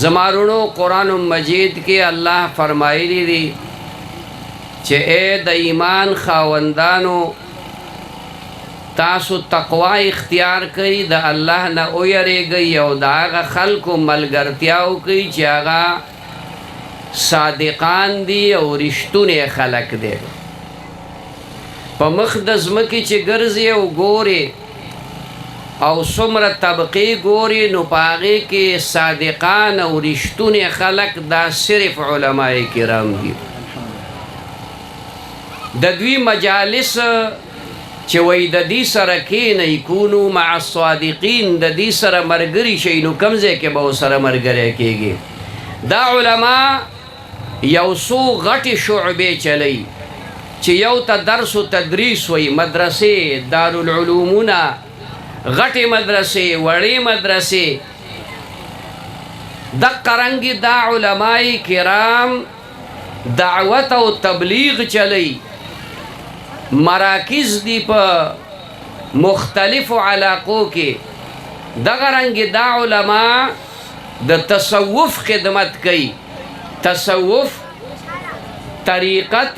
زمارونو قرآن مجید کې الله فرمایلی دی چې اے د ایمان خاوندانو تاسو تقوا اختیار کړئ، د الله نه ویریږئ او د هغه خلکو ملګرتیا وکړئ چې هغه صادقان دي او رښتونی خلک دي. په مخ د ځمکې چې ګرځي او ګوري او څومره طبقې ګوري نو په هغې کې صادقان او رښتونی خلک دا صرف علماء کرام دي. د دوی مجالس چې وای د دې سره کینئ کونو مع الصادقین، د دې سره ملګري شئ نو کوم ځای کې به ورسره ملګری کېږي. دا علما یو څو غټې شعبې چلی چې یو ته درس و تدریس وی، مدرسې، دارالعلومونه، غټې مدرسې، وړې مدرسې. دقه رنګې دا علماء کرام دعوت او تبلیغ چلی، مراکز دی په مختلفو علاقو کې. دغه رنګې دا علما د تصوف خدمت کوي. تصوف طریقت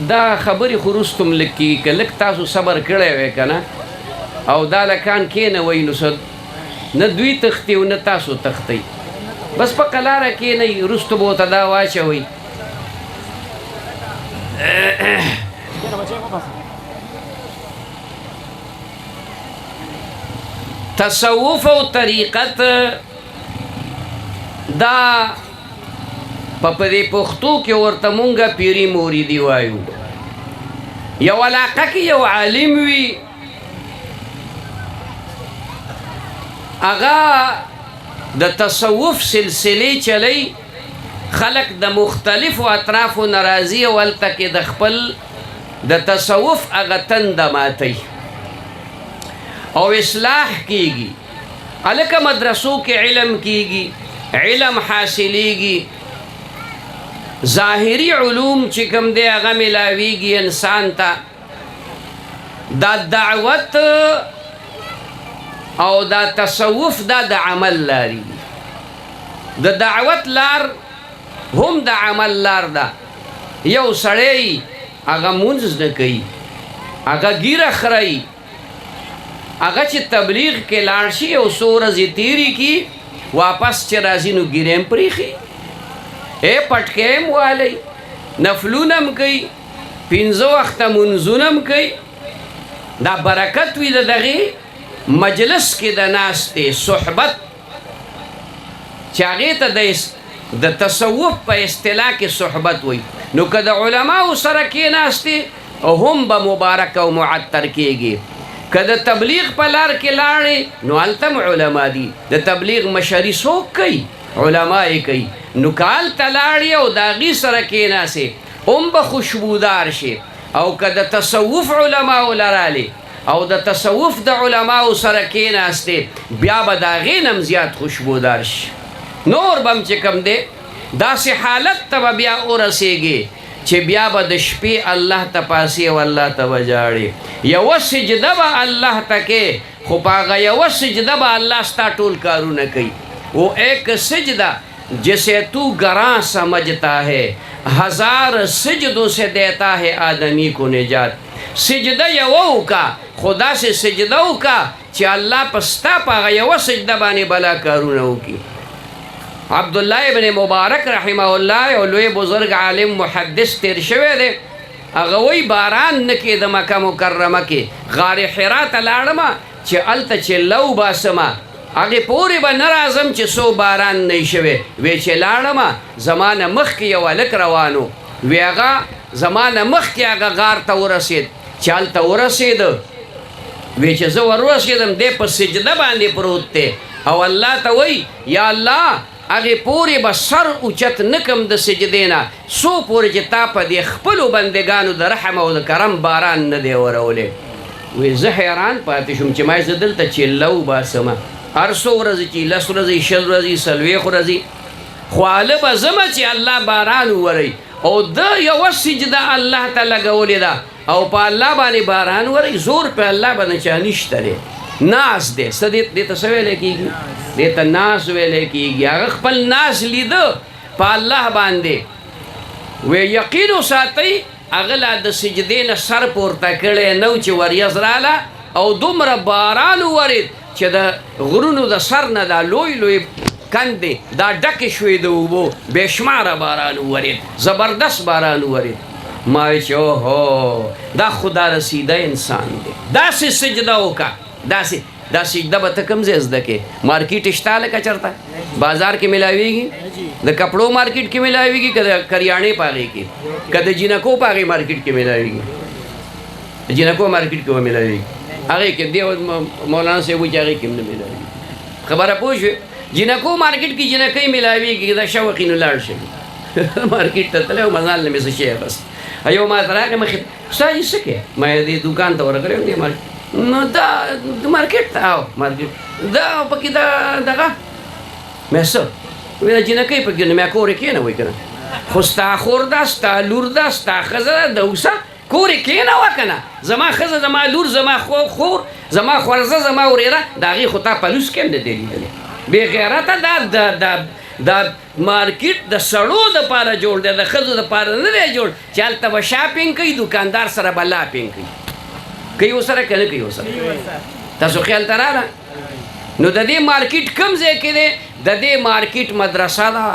دا خبرې خو رستم لکې که لږ تاسو صبر کړی وی که نه او دا لکان کېنوئ نو څه نه دوی تښتي او نه تاسو تښتئ، بس په قلاره کېنئ، رستو به ورته دا واچوئ. تصوف او طریقت دا په دې پښتو کې ورته مونږه پیری موریدي وایو. یو علاقه کې یو عالم وي، هغه د تصوف سلسلې چلی، خلق د مختلفو اطرافو ناراضي او هلته کې د خپل د تصوف هغه تنده ماتوي او اصلاح کیږي. هلکه مدرسو کې علم کیږي، علم حاصلیږي، ظاهري علوم چې کوم دی هغه ملاویږي انسان ته. دا دعوت او دا تصوف دا د عمل لاري، د دعوت لار هم د عمل لار ده. یو سړی هغه مونځ نه کوي، هغه ګیره خوري، هغه چې تبلیغ کې لاړ شي او څو ورځې تېرې کي واپس چې راځي نو ګیرې هم پرېښي، پټکې هم والی، نفلونه هم کوي، 5 وخته مونځونه هم کوي. دا برکت وي د دغې مجلس کې د ناستې صحبت چې هغې ته د تصوف په اصطلاح کې صحبت وي. نو که د علماو سره کېناستې هم به مبارک او معطر کېږي. که د تبلیغ په لار کې لاړې نو هلته هم علما دي. د تبلیغ مشري څوک کوي؟ علما یې کوي. نو که هلته لاړې او د هغې سره کېناستې هم به خوشبودار شي. او که د تصوف علماو لرالې او د تصوف د علماو سره کېناستې بیا به د هغې نه هم زیات خوشبودار شي. نور بم چې کوم دی داسې حالت ته به بیا ورسېږي چې بیا به د شپې الله ته پاسې او الله ته به ژاړې. یوه سجده به الله ته کې، خو په هغه یوه سجده به الله ستا ټول کارونه کوي. وہ ایک سجدہ جسے تو گراں سمجھتا ہے، 1000 سجدوں سے دیتا ہے آدمی کو نجات. سجده یوه وکړه، خو داسې سجده وکړه چې الله په ستا په هغه یوه سجده باندې بلا کارونه وکړي. عبدالله ابن مبارک رحمه الله یو لوی بزرگ عالم محدث تیر شوی دی، هغه وایي باران نه کېده مکه مکرمه کې، غار حرا ته لاړمه چې هلته چې لو باسمه هغې پورې به نه راځم چې څو باران نه شوی. وی چې لاړمه زما نه مخکې یو هلک روانو، وی هغه زما نه مخکې هغه غار ته ورسېد. چې هلته ورسېده وی چې زه ورسېدم دی په سجده باندې پروت دی او الله ته وایي یا الله هغې پورې به سر اوچت نه کم د سجدې نه څو پورې چې تا په دې خپلو بندګانو د رحم او د کرم باران نه دی ورولی. وی زه حیران پاتې شوم چې ما زه دلته چې لو باسمه هر څو ورځې چې 10 ورځې 20 ورځې 40 ورځې خو هله به ځمه چې الله باران ووری او د یوه سجده الله ته لګولې ده او په الله باندې باران وری. زور په الله باندې چا نشته دی، ناز دی. څه دې ته څه ویلی کېږي؟ دې ته ناس ویلی کېږي. هغه خپل ناس لیده په الله باندې، وی یقین وساتئ هغه لا د سجدې نه سر پورته کړی نو چې وریځ راله او دومره باران وورېد چې د غرونو د سر نه دا لوی لوی کندې دا ډکې شوې د اوبو، بې شماره باران وورېد، زبردست باران وورېد. ما وی چې اوهو دا خدا رسیده انسان دی. داسې سجده وکړه، دا سجده به ته کوم ځای زده کې؟ مارکیټ شته لکه چېرته بازار کې میلاویږي؟ د کپړو مارکیټ کې میلاویږي که د کریانې په هغې کې، که د جینکو په هغې مارکیټ کې میلاویږي؟ د جینکو مارکیټ کې به میلاویږي، هغې کې دی مولانا صاحب وایي چې هغې کې هم نه میلاویږي. خبره پوه شوې؟ جینکو مارکیټ کې جینکۍ میلاویږي، دا شوقي نو لاړ شي مارکیټ ته تللی او مزال نه مې څه شی بس یو ما ته راغی مخې استاد یې څه کوې؟ ما یې دې دوکان ته ورغلی وم دې مارکیټ نو دا مارکیټ ته او مارکیټ دا پکې دا دغه مې څه وی دا جینکۍ پکې نو مې کور یې کېنوئ که نه، خو ستا خور ده، ستا لور ده، ستا ښځه ده، د اوسه کور یې کېنوه که نه. زما ښځه، زما لور، زما خور، زما خورزه، زما ورېره، د هغې خو تا پلوس کې هم نه دی لیدلی. بې غیرته دا مارکیټ د سړو دپاره جوړ دی، د ښځو دپاره نه دی جوړ چې هلته به شاپینګ کوي، دوکاندار سره به لاپینګ کوي. کوي ورسره که نه کوي ورسره؟ تاسو خیال ته راغله؟ نو د دې مارکیټ کوم ځای کې دی؟ د دې مارکیټ مدرسه ده،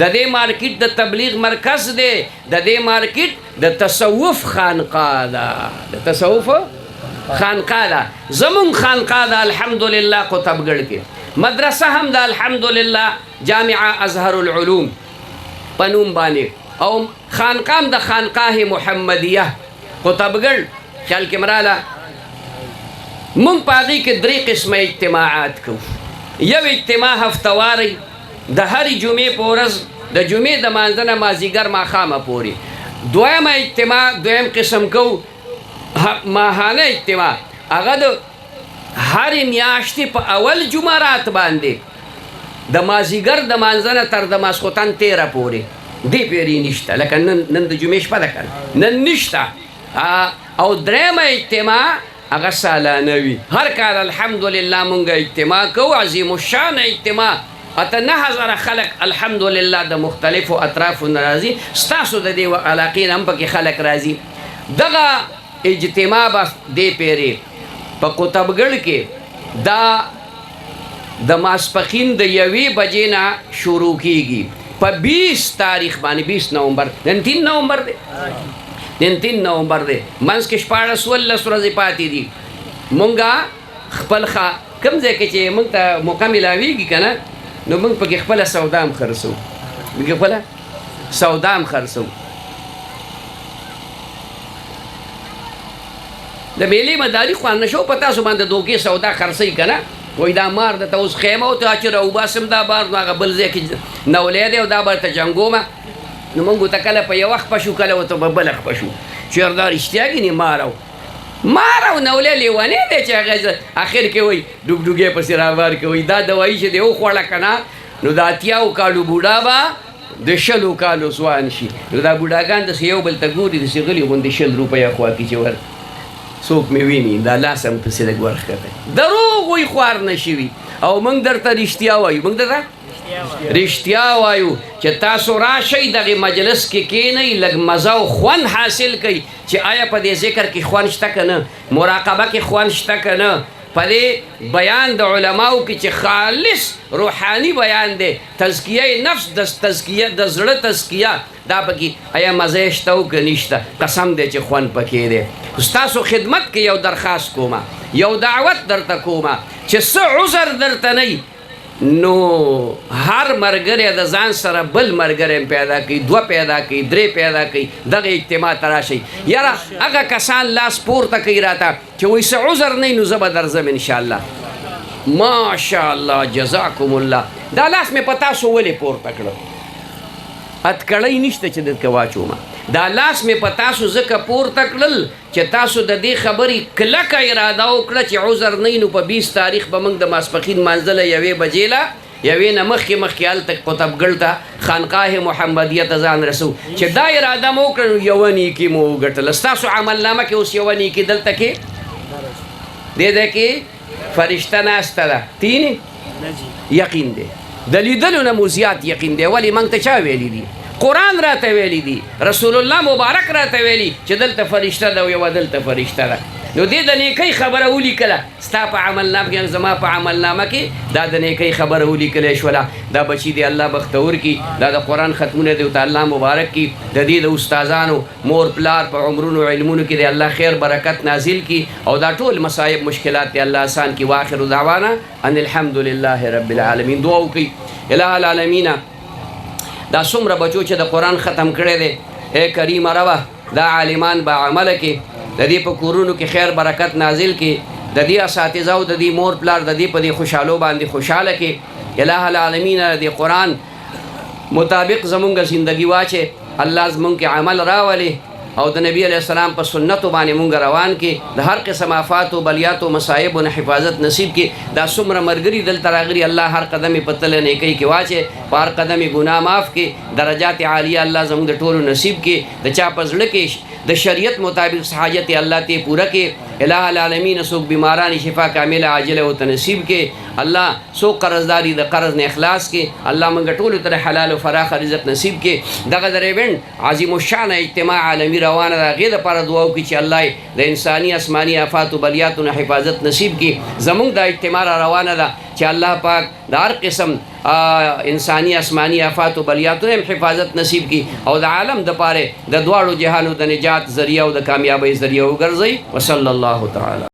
د دې مارکیټ د تبلیغ مرکز دی، د دې مارکیټ د تصوف خانقاه ده، د تصوف خانقاه ده. زمونږ خانقاه ده الحمدلله قطبګړ کې، مدرسه هم د الحمدلله جامعه ازهر العلوم په نوم باندې، او خانقاه هم د خانقاه محمدیه قطبګړ. خیال کې مراله مونږ په هغې کې 3 قسمه اجتماعات کوو. یو اجتماع هفتواری د هرې جمعې په ورځ، د جمعې د مانځه نه مازدیګر ماښامه پورې. دویمه اجتماع، دویم قسم کوو ماهانه اجتماع، هغه د هرې میاشتې په اول جمعرات باندې د مازدیګر د مانځه نه تر د ماسخوتن 13 پورې، دې پیرې نشته، لکه نن د جمعې شپه ده که نن نشته. او درېیمه اجتماع هغه سالانه وي، هر کال الحمدلله مونږ اجتماع کوو، عظیم الشان اجتماع. 9,000 خلق الحمدلله د مختلفو اطرافو نه راځي، ستاسو د دې علاقې نه هم پکې خلق راځي. دغه اجتماع به دې پیرې په قطبګړ کې دا د ماسپښین د 1 بجې نه شروع کیږي په 20 تاریخ باندې، 20 نومبر، نن 3 نومبر دی، نن 3 نومبر دی، منځ کې 14 ورځې پاتې دي. مونږه خپل کوم ځای کې چې مونږ ته موقع میلاویږي که نه، نو مونږ پکې خپله سودا هم خرڅوو، موږ خپله سودا هم خرڅوو. د میلې مداري خو نه شو په تاسو باندې دوکې سودا خرڅوي که نه، وایي دا مار درته اوس خیمه ورته چې راوباسم دا بار نو هغه بل ځای کې نولی دی او دا به درته جنګومه. نو مونږ ورته کله په یوه خپه شو، کله ورته په بله خپه شو، چېر دا رښتیا ګینې مار او نولی لیونی دی چې هغه اخر کې وایي ډوګډوګې پسې راوار کوي. دا دوایي چې دی وخوړه که نه، نو د 80 کالو بوډا به د 20 کالو ځوان شي. نو دا بوډاګان داسې یو بل ته ګوري، داسې غلي غوندې 20 روپۍ خوا کې چې ور څوک مې ویني دا لاس هم پسې لږ ورښکته. دروغ وایي خوار نه شوي، او موږ درته رښتیا وایو، موږ درته رښتیا وایو چې تاسو راشئ دغې مجلس کې کښېنئ، لږ مزه او خوند حاصل کوئ چې آیا په دې ذکر کې خوند شته که نه، مراقبه کې خوند شته که نه، په دې بیان د علماو کې چې خالص روحاني بیان دی، تزکیه نفس، د تزکیه د زړه تزکیه، دا پکې آیا مزه شته او که نشته؟ قسم دی چې خوند پکې دی. ستاسو خدمت کې یو درخواست کومه، یو دعوت درته کومه چې څه عذر درته نه نو هر ملګری د ځان سره بل ملګری پیدا کوي، 2 پیدا کوي، 3 پیدا کوي، دغه اجتماع ته راشئ. یاره هغه کسان لاس پورته کوي راته چې وایي څه عذر نه نو زه به درځم انشاءالله. ماشاءالله جزاکم الله. دا لاس مې په تاسو ولې پورته کړه؟ اتکړی نشته چې درته واچومه. دا لاس مې په تاسو ځکه پورته کړل چې تاسو د دې خبرې کلکه اراده وکړه چې عذر نه نو په 20 تاریخ به موږ د ماسپښین مانځه له 1 بجې له 1 نه مخکې هلته قطبګړ ته خانقاه محمدیه ته ځان رسو. چې دا اراده مو وکړه نو یوه نیکي مو وګټله. ستاسو عملنامه کې اوس یوه نیکي دلته کې دې کې فرشته ناسته ده، 3 یقین دی د لیدلو نه مو زیات یقین دی ولې موږ ته چا ویلي دي قرآن راته ویلي دي رسول الله مبارک راته ویلي چې دلته فرشته ده او یوه دلته فرشته ده نو دې د نیکۍ خبره ولیکله ستا په عملنامه کې زما په عملنامه کې دا د نیکۍ خبره ولیکلی شوله دا بچي دی الله بختور کی دا د قرآن ختمونه دی ورته الله مبارک کی د دې د استادانو مور پلار په عمرونو علمونو کې دی الله خیر برکت نازل کی او دا ټول مصائب مشکلات دی الله آسان کی واخر دعوانا ان الحمد لله رب العالمین دعا وکړئ الہ العالمین دا څومره بچو چې د قرآن ختم کړی دی اے کریم ربه دا عالمان با عمله کې د دې په کورونو کې خیر برکت نازل کې د دې اساتذه او د دې مور پلار د دې په دې خوشحالو باندې خوشحاله کې الہ العالمین د قرآن مطابق زمونږ زندگی واچې الله زمونږ کې عمل راولي او د نبی علیہ السلام په سنتو باندې مونږ روان کې د هر قسم آفات او بلیات او مصائب او حفاظت نصیب کې دا څومره مرګري دلته راغلي الله هر قدم په تل نیکۍ کې واچې په هر قدم ګناه معاف کې درجات عالیه الله زموږ د ټولو نصیب کې د چا په زړه کې د شریعت مطابق حاجت الله ته پوره کې الہ العالمین څوک بیماران شفا کامله عاجله او تنصیب کې الله څوک قرضداري د قرض نه اخلاص کې الله موږ ټولو ته حلال او فراخ رزق نصیب کې دغه د ایونت عظیم الشان اجتماع عالمي روانه ده هغې دپاره دعا وکړي چې الله د انساني اسماني آفات و بلیاتو نه حفاظت نصیب کړي زموږ دا اجتماع را روانه ده چې الله پاک د هر قسم انساني اسماني آفات و بلیاتو هم حفاظت نصیب کړي او د عالم دپاره د دواړو جهانو د نجات ذریعه او د کامیابۍ ذریعه وګرځوي وصلی الله تعالی